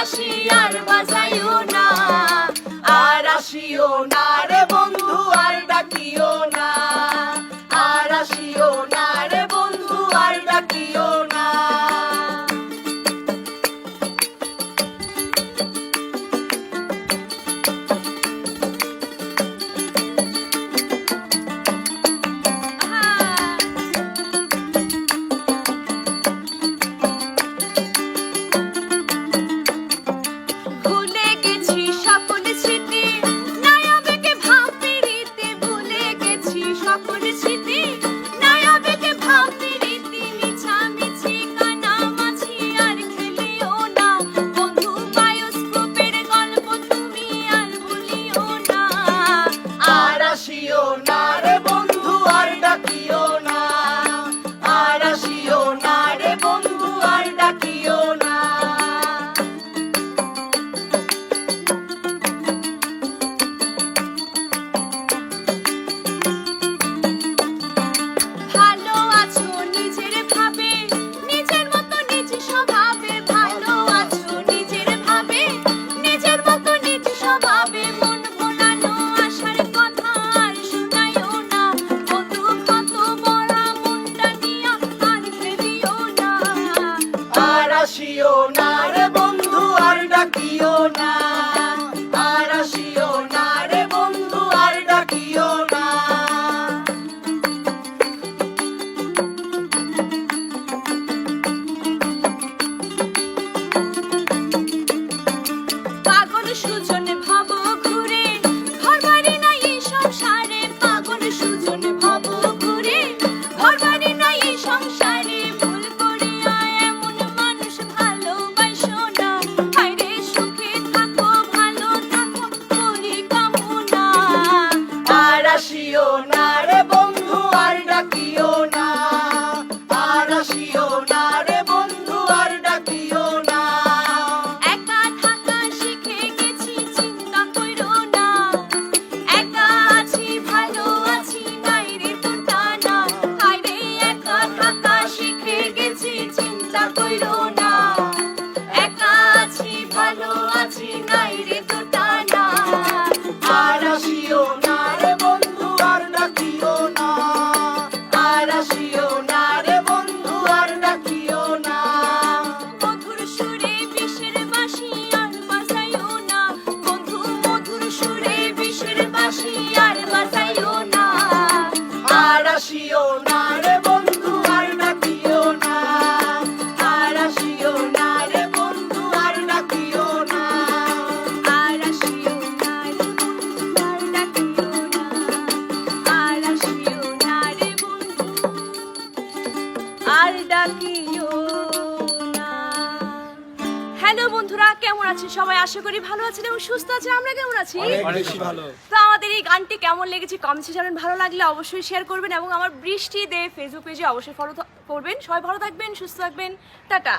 বাঁশি আর বাজাইও না, আর আসিও না রে বন্ধু আর ডাকিও না, আর আসিও না রে বন্ধু আর ডাকিও না। আসিও না রে বন্ধু আর ডাকিও না, আর আসিও না রে বন্ধু আর ডাকিও না। পাগল সুজন ভাব ঘুরে, ঘর বাড়ি নাই এই সংসারে, পাগল সুজন ভাব ঘুরে, ঘর বাড়ি নাই এই সংসারে। আসিও না রে বন্ধু আর ডাকিও না, আর আসিও না রে বন্ধু আর ডাকিও না। একা থাকা শিখে গেছি চিন্তা কইরো না, একা আছি ভালো আছি নাই রে তোর টানা, হায় রে একা থাকা শিখে গেছি চিন্তা কইরো না, একা আছি ভালো আছি নাই রে তোর টানা। আর আসিও না রে বন্ধু আর ডাকিও না, আর আসিও না রে বন্ধু আর ডাকিও না। মধুর সুরে বিষের বাঁশি আর বাজাইও না, বন্ধু মধুর সুরে বিষের বাঁশি আর বাজাইও না, আর আসিও না রে বন্ধু আর ডাকিও না, আর আসিও না রে বন্ধু আর ডাকিও না, আর আসিও না রে বন্ধু আর ডাকিও না, আর আসিও না রে বন্ধু আর ডাকিও না। হ্যালো বন্ধুরা, কেমন আছেন সবাই? আশা করি ভালো আছেন এবং সুস্থ আছেন। আমরা কেমন আছি? অনেক ভালো। তো আমাদের এই গানটি কেমন লেগেছে কমেন্টে জানান, ভালো লাগলে অবশ্যই শেয়ার করবেন এবং আমার বৃষ্টি দে ফেসবুক পেজে অবশ্যই ফলো করবেন। সবাই ভালো থাকবেন, সুস্থ থাকবেন, টাটা।